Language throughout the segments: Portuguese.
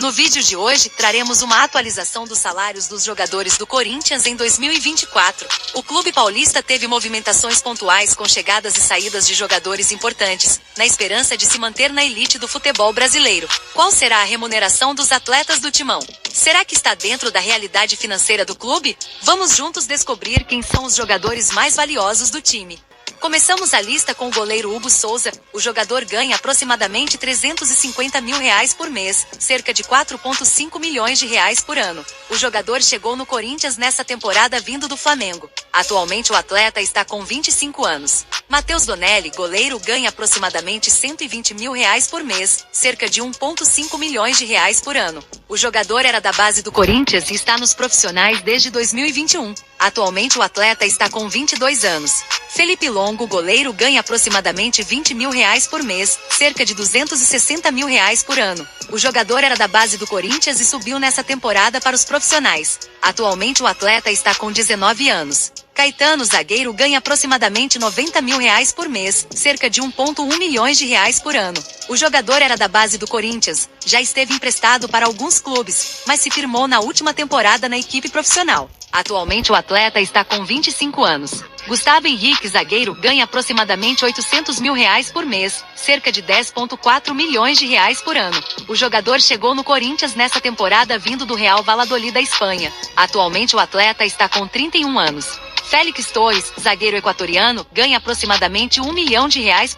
No vídeo de hoje, traremos uma atualização dos salários dos jogadores do Corinthians em 2024. O clube paulista teve movimentações pontuais com chegadas e saídas de jogadores importantes, na esperança de se manter na elite do futebol brasileiro. Qual será a remuneração dos atletas do Timão? Será que está dentro da realidade financeira do clube? Vamos juntos descobrir quem são os jogadores mais valiosos do time. Começamos a lista com o goleiro Hugo Souza. O jogador ganha aproximadamente R$350 mil por mês, cerca de R$4,5 milhões por ano. O jogador chegou no Corinthians nessa temporada vindo do Flamengo. Atualmente o atleta está com 25 anos. Matheus Donelli, goleiro, ganha aproximadamente R$120 mil por mês, cerca de R$1,5 milhões por ano. O jogador era da base do Corinthians e está nos profissionais desde 2021. Atualmente o atleta está com 22 anos. Felipe Longo, goleiro, ganha aproximadamente R$20 mil por mês, cerca de R$260 mil por ano. O jogador era da base do Corinthians e subiu nessa temporada para os profissionais. Atualmente o atleta está com 19 anos. Caetano, zagueiro, ganha aproximadamente R$90 mil por mês, cerca de R$1,1 milhões por ano. O jogador era da base do Corinthians, já esteve emprestado para alguns clubes, mas se firmou na última temporada na equipe profissional. Atualmente o atleta está com 25 anos. Gustavo Henrique, zagueiro, ganha aproximadamente R$800 mil por mês, cerca de R$10,4 milhões por ano. O jogador chegou no Corinthians nessa temporada vindo do Real Valladolid da Espanha. Atualmente o atleta está com 31 anos. Félix Torres, zagueiro equatoriano, ganha aproximadamente R$1 milhão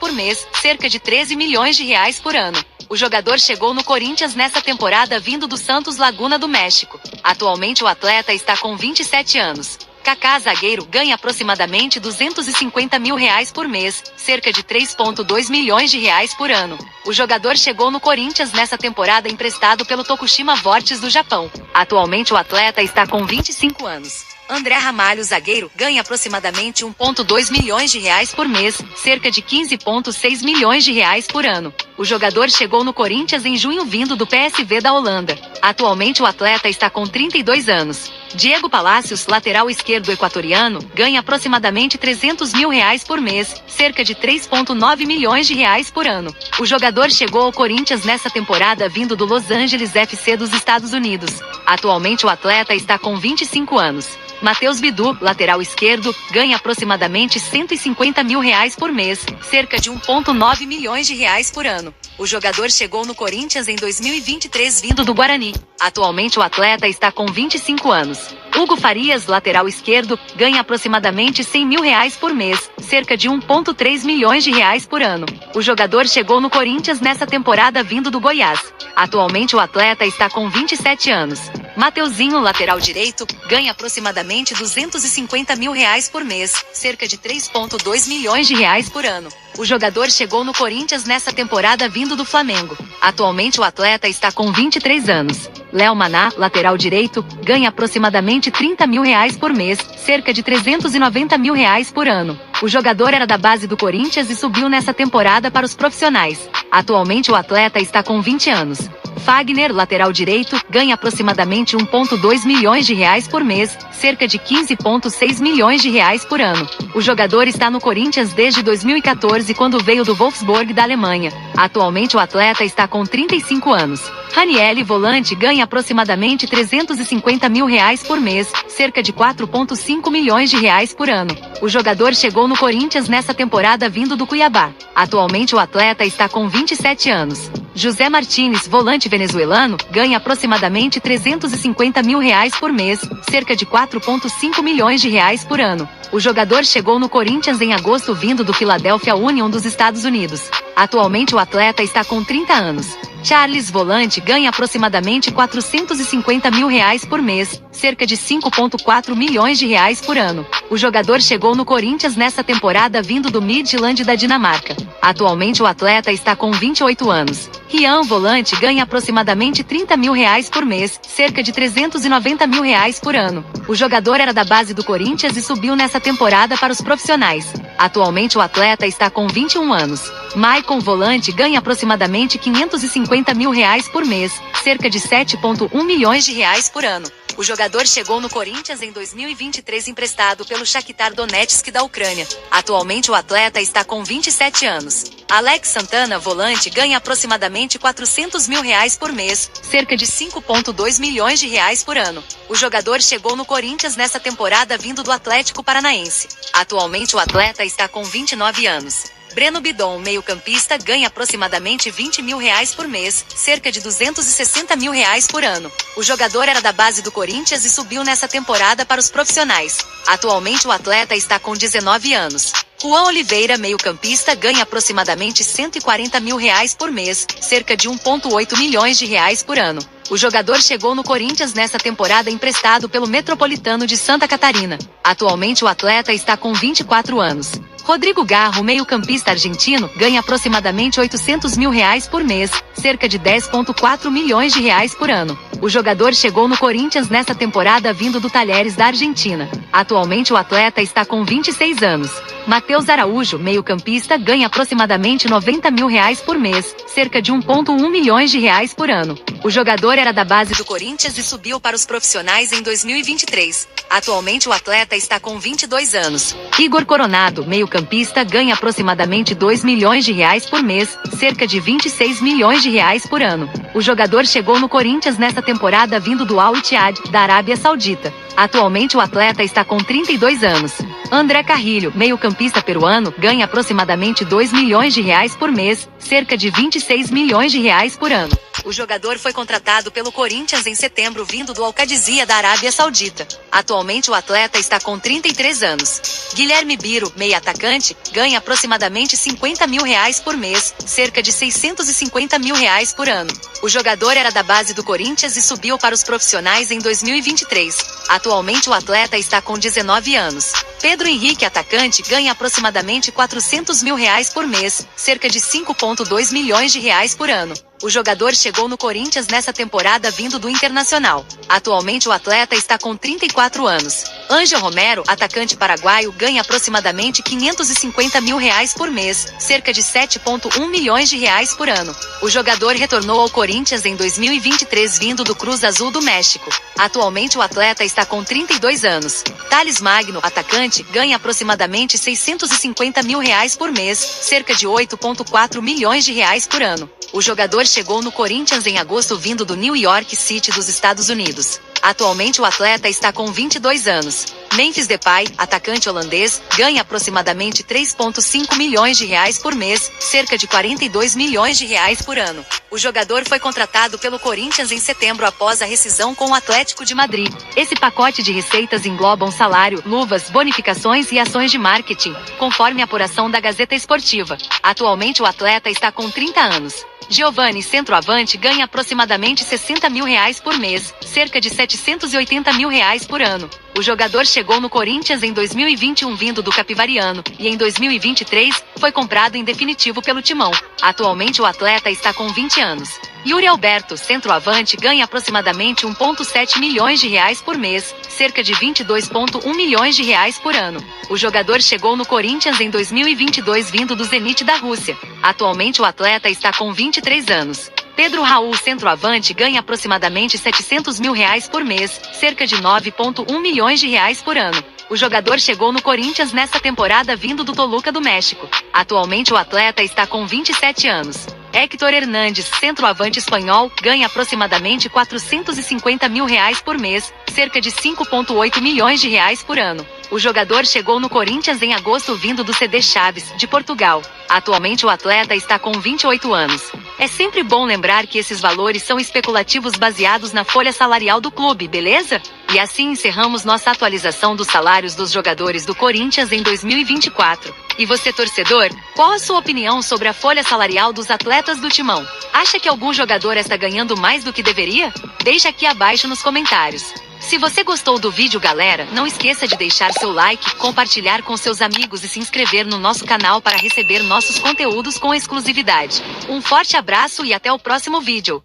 por mês, cerca de R$13 milhões por ano. O jogador chegou no Corinthians nessa temporada vindo do Santos Laguna do México. Atualmente o atleta está com 27 anos. Kaká, zagueiro, ganha aproximadamente R$250 mil por mês, cerca de R$3,2 milhões por ano. O jogador chegou no Corinthians nessa temporada emprestado pelo Tokushima Vortis do Japão. Atualmente o atleta está com 25 anos. André Ramalho, zagueiro, ganha aproximadamente R$1,2 milhões por mês, cerca de R$15,6 milhões por ano. O jogador chegou no Corinthians em junho vindo do PSV da Holanda. Atualmente o atleta está com 32 anos. Diego Palacios, lateral esquerdo equatoriano, ganha aproximadamente R$300 mil por mês, cerca de R$3,9 milhões por ano. O jogador chegou ao Corinthians nessa temporada vindo do Los Angeles FC dos Estados Unidos. Atualmente o atleta está com 25 anos. Matheus Bidu, lateral esquerdo, ganha aproximadamente R$150 mil por mês, cerca de R$1,9 milhões por ano. O jogador chegou no Corinthians em 2023 vindo do Guarani. Atualmente o atleta está com 25 anos. Hugo Farias, lateral esquerdo, ganha aproximadamente R$100 mil por mês, cerca de R$1,3 milhões por ano. O jogador chegou no Corinthians nessa temporada vindo do Goiás. Atualmente o atleta está com 27 anos. Mateuzinho, lateral direito, ganha aproximadamente R$250 mil por mês, cerca de R$3,2 milhões por ano. O jogador chegou no Corinthians nessa temporada vindo do Flamengo. Atualmente o atleta está com 23 anos. Léo Maná, lateral direito, ganha aproximadamente R$30 mil por mês, cerca de R$390 mil por ano. O jogador era da base do Corinthians e subiu nessa temporada para os profissionais. Atualmente o atleta está com 20 anos. Fagner, lateral direito, ganha aproximadamente R$1,2 milhões por mês, cerca de R$15,6 milhões por ano. O jogador está no Corinthians desde 2014, quando veio do Wolfsburg da Alemanha. Atualmente o atleta está com 35 anos. Ranieri, volante, ganha aproximadamente R$350 mil por mês, cerca de R$4,5 milhões por ano. O jogador chegou no Corinthians nessa temporada vindo do Cuiabá. Atualmente o atleta está com 27 anos. José Martínez, volante venezuelano, ganha aproximadamente R$350 mil por mês, cerca de R$4,5 milhões por ano. O jogador chegou no Corinthians em agosto vindo do Philadelphia Union dos Estados Unidos. Atualmente o atleta está com 30 anos. Charles, volante, ganha aproximadamente R$450 mil por mês, cerca de R$5,4 milhões por ano. O jogador chegou no Corinthians nessa temporada vindo do Midtjylland da Dinamarca. Atualmente o atleta está com 28 anos. Rian, volante, ganha aproximadamente R$30 mil por mês, cerca de R$390 mil por ano. O jogador era da base do Corinthians e subiu nessa temporada para os profissionais. Atualmente o atleta está com 21 anos. Maicon, volante, ganha aproximadamente R$550 mil por mês, cerca de R$7,1 milhões por ano. O jogador chegou no Corinthians em 2023 emprestado pelo Shakhtar Donetsk da Ucrânia. Atualmente o atleta está com 27 anos. Alex Santana, volante, ganha aproximadamente R$400 mil por mês, cerca de 5,2 milhões de reais por ano. O jogador chegou no Corinthians nessa temporada vindo do Atlético Paranaense. Atualmente o atleta está com 29 anos. Breno Bidon, meio-campista, ganha aproximadamente R$20 mil por mês, cerca de R$260 mil por ano. O jogador era da base do Corinthians e subiu nessa temporada para os profissionais. Atualmente o atleta está com 19 anos. Juan Oliveira, meio-campista, ganha aproximadamente R$140 mil por mês, cerca de R$1,8 milhões por ano. O jogador chegou no Corinthians nessa temporada emprestado pelo Metropolitano de Santa Catarina. Atualmente o atleta está com 24 anos. Rodrigo Garro, meio-campista argentino, ganha aproximadamente R$800 mil por mês, cerca de R$10,4 milhões por ano. O jogador chegou no Corinthians nessa temporada vindo do Talheres da Argentina. Atualmente o atleta está com 26 anos. Matheus Araújo, meio-campista, ganha aproximadamente R$90 mil por mês, cerca de R$1,1 milhões por ano. O jogador era da base do Corinthians e subiu para os profissionais em 2023. Atualmente o atleta está com 22 anos. Igor Coronado, meio-campista, ganha aproximadamente R$2 milhões por mês, cerca de R$26 milhões por ano. O jogador chegou no Corinthians nessa temporada vindo do Al Ittihad, da Arábia Saudita. Atualmente o atleta está com 32 anos. André Carrilho, meio-campista peruano, ganha aproximadamente R$2 milhões por mês, cerca de R$26 milhões por ano. O jogador foi contratado pelo Corinthians em setembro vindo do Al Qadisiyah da Arábia Saudita. Atualmente o atleta está com 33 anos. Guilherme Biro, meio-atacante, ganha aproximadamente R$50 mil por mês, cerca de R$650 mil por ano. O jogador era da base do Corinthians e subiu para os profissionais em 2023. Atualmente o atleta está com 19 anos. Pedro Henrique, atacante, ganha aproximadamente R$400 mil por mês, cerca de R$5,2 milhões por ano. O jogador chegou no Corinthians nessa temporada vindo do Internacional. Atualmente o atleta está com 34 anos. Ângel Romero, atacante paraguaio, ganha aproximadamente R$550 mil por mês, cerca de R$7,1 milhões por ano. O jogador retornou ao Corinthians em 2023 vindo do Cruz Azul do México. Atualmente o atleta está com 32 anos. Thales Magno, atacante, ganha aproximadamente R$650 mil por mês, cerca de R$8,4 milhões por ano. O jogador chegou no Corinthians em agosto vindo do New York City dos Estados Unidos. Atualmente o atleta está com 22 anos. Memphis Depay, atacante holandês, ganha aproximadamente R$3,5 milhões por mês, cerca de R$42 milhões por ano. O jogador foi contratado pelo Corinthians em setembro após a rescisão com o Atlético de Madrid. Esse pacote de receitas engloba um salário, luvas, bonificações e ações de marketing, conforme a apuração da Gazeta Esportiva. Atualmente o atleta está com 30 anos. Giovani, centroavante, ganha aproximadamente R$60 mil por mês, cerca de R$780 mil por ano. O jogador chegou no Corinthians em 2021 vindo do Capivariano, e em 2023, foi comprado em definitivo pelo Timão. Atualmente o atleta está com 20 anos. Yuri Alberto, centroavante, ganha aproximadamente R$1,7 milhões por mês, cerca de R$22,1 milhões por ano. O jogador chegou no Corinthians em 2022 vindo do Zenit da Rússia. Atualmente o atleta está com 23 anos. Pedro Raul, centroavante, ganha aproximadamente R$700 mil por mês, cerca de R$9,1 milhões por ano. O jogador chegou no Corinthians nessa temporada vindo do Toluca do México. Atualmente o atleta está com 27 anos. Héctor Hernandes, centroavante espanhol, ganha aproximadamente R$450 mil por mês, cerca de R$5,8 milhões por ano. O jogador chegou no Corinthians em agosto vindo do CD Chaves, de Portugal. Atualmente o atleta está com 28 anos. É sempre bom lembrar que esses valores são especulativos baseados na folha salarial do clube, beleza? E assim encerramos nossa atualização dos salários dos jogadores do Corinthians em 2024. E você, torcedor, qual a sua opinião sobre a folha salarial dos atletas do Timão? Acha que algum jogador está ganhando mais do que deveria? Deixa aqui abaixo nos comentários. Se você gostou do vídeo, galera, não esqueça de deixar seu like, compartilhar com seus amigos e se inscrever no nosso canal para receber nossos conteúdos com exclusividade. Um forte abraço e até o próximo vídeo.